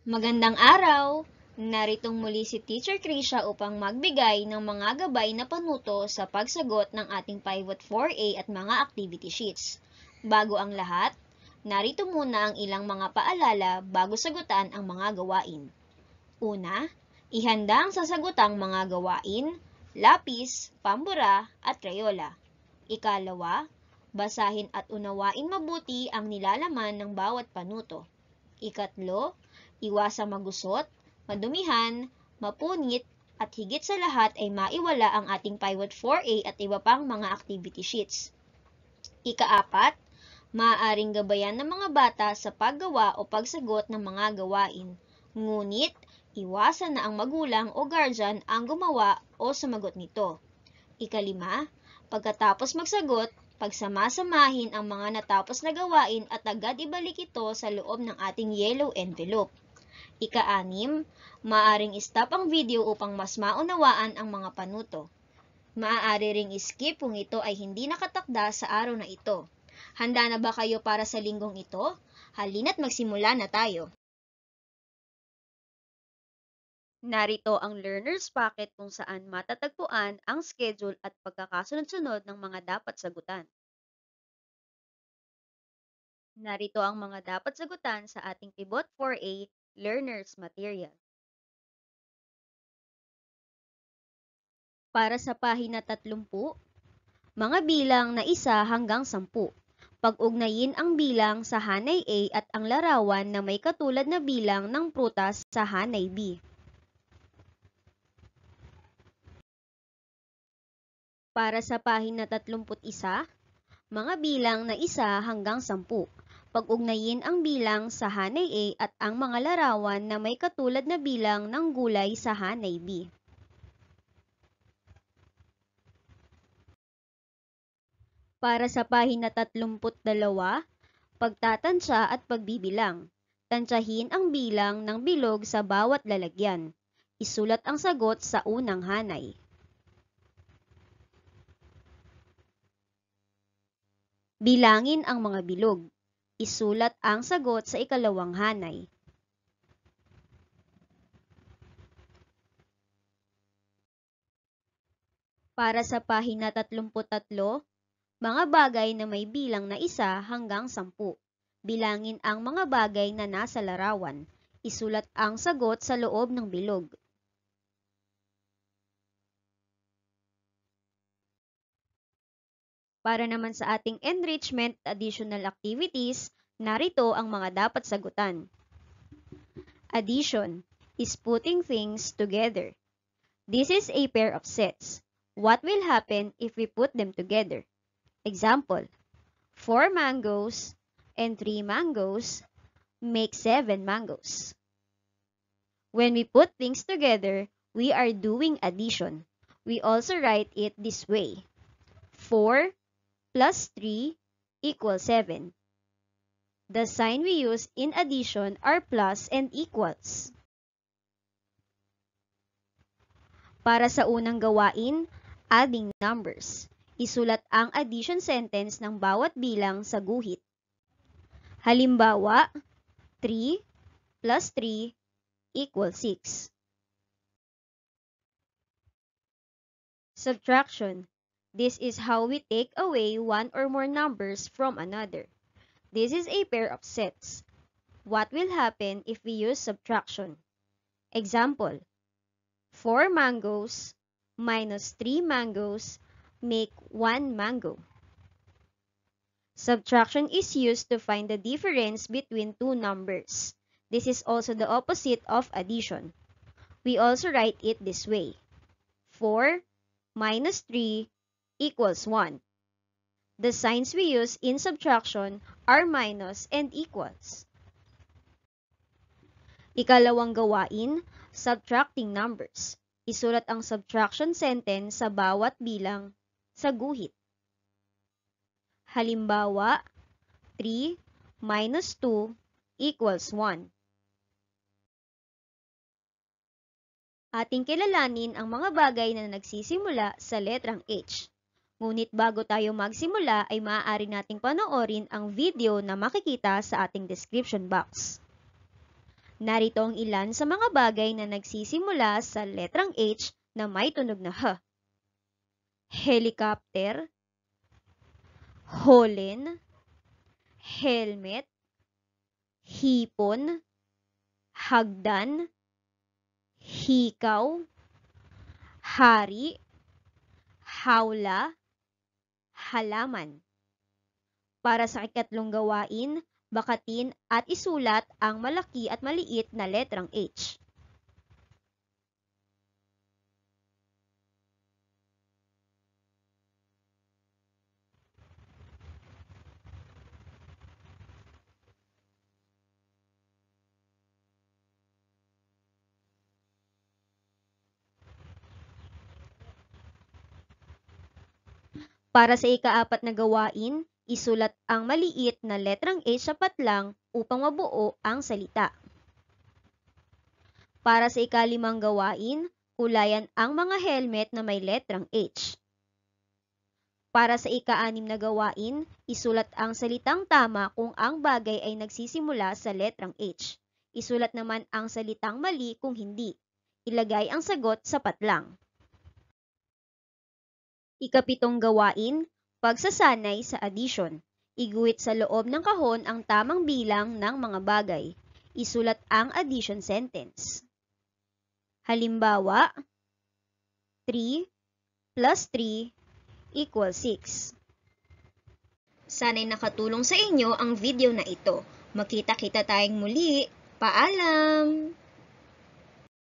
Magandang araw! Naritong muli si Teacher Krisha upang magbigay ng mga gabay na panuto sa pagsagot ng ating Pivot 4A at mga activity sheets. Bago ang lahat, narito muna ang ilang mga paalala bago sagutan ang mga gawain. Una, ihanda ang sasagutang mga gawain, lapis, pambura at krayola. Ikalawa, basahin at unawain mabuti ang nilalaman ng bawat panuto. Ikatlo, iwasang magusot, madumihan, mapunit, at higit sa lahat ay maiwala ang ating Pivot 4A at iba pang mga activity sheets. Ikaapat, maaaring gabayan ng mga bata sa paggawa o pagsagot ng mga gawain. Ngunit, iwasan na ang magulang o guardian ang gumawa o sumagot nito. Ikalima, pagkatapos magsagot, pagsamasamahin ang mga natapos na gawain at agad ibalik ito sa loob ng ating yellow envelope. Ika-6, maaaring stop ang video upang mas maunawaan ang mga panuto. Maaari ring skip kung ito ay hindi nakatakda sa araw na ito. Handa na ba kayo para sa linggong ito? Halina't magsimula na tayo. Narito ang learner's packet kung saan matatagpuan ang schedule at pagkakasunod-sunod ng mga dapat sagutan. Narito ang mga dapat sagutan sa ating Pivot 4A Learner's Material. Para sa pahina 30, mga bilang na 1 hanggang 10. Pag-ugnayin ang bilang sa hanay A at ang larawan na may katulad na bilang ng prutas sa hanay B. Para sa pahina 31, mga bilang na 1 hanggang 10. Pag-ugnayin ang bilang sa hanay A at ang mga larawan na may katulad na bilang ng gulay sa hanay B. Para sa pahina 32, pagtatansya at pagbibilang. Tansyahin ang bilang ng bilog sa bawat lalagyan. Isulat ang sagot sa unang hanay. Bilangin ang mga bilog. Isulat ang sagot sa ikalawang hanay. Para sa pahina 33, mga bagay na may bilang na 1 hanggang 10. Bilangin ang mga bagay na nasa larawan. Isulat ang sagot sa loob ng bilog. Para naman sa ating enrichment additional activities, narito ang mga dapat sagutan. Addition is putting things together. This is a pair of sets. What will happen if we put them together? Example, 4 mangoes and 3 mangoes make 7 mangoes. When we put things together, we are doing addition. We also write it this way. 4 plus 3 equals 7. The sign we use in addition are plus and equals. Para sa unang gawain, adding numbers. Isulat ang addition sentence ng bawat bilang sa guhit. Halimbawa, 3 plus 3 equals 6. Subtraction. This is how we take away one or more numbers from another. This is a pair of sets. What will happen if we use subtraction? Example, 4 mangoes minus 3 mangoes make 1 mango. Subtraction is used to find the difference between two numbers. This is also the opposite of addition. We also write it this way. 4 minus 3 equals 1. The signs we use in subtraction are minus and equals. Ikalawang gawain, subtracting numbers. Isulat ang subtraction sentence sa bawat bilang sa guhit. Halimbawa, 3 minus 2 equals 1. Ating kilalanin ang mga bagay na nagsisimula sa letrang H. Ngunit bago tayo magsimula ay maaari nating panoorin ang video na makikita sa ating description box. Narito ang ilan sa mga bagay na nagsisimula sa letrang H na may tunog na H. Helicopter, holen, helmet, hipon, hagdan, hikaw, hari, hawla, halaman. Para sa ikatlong gawain, bakatin at isulat ang malaki at maliit na letrang H. Para sa ikaapat na gawain, isulat ang maliit na letrang H sa patlang upang mabuo ang salita. Para sa ikalimang gawain, kulayan ang mga helmet na may letrang H. Para sa ika-anim na gawain, isulat ang salitang tama kung ang bagay ay nagsisimula sa letrang H. Isulat naman ang salitang mali kung hindi. Ilagay ang sagot sa patlang. Ikapitong gawain, pagsasanay sa addition. Iguhit sa loob ng kahon ang tamang bilang ng mga bagay. Isulat ang addition sentence. Halimbawa, 3 plus 3 equals 6. Sana'y nakatulong sa inyo ang video na ito. Makita-kita tayong muli. Paalam!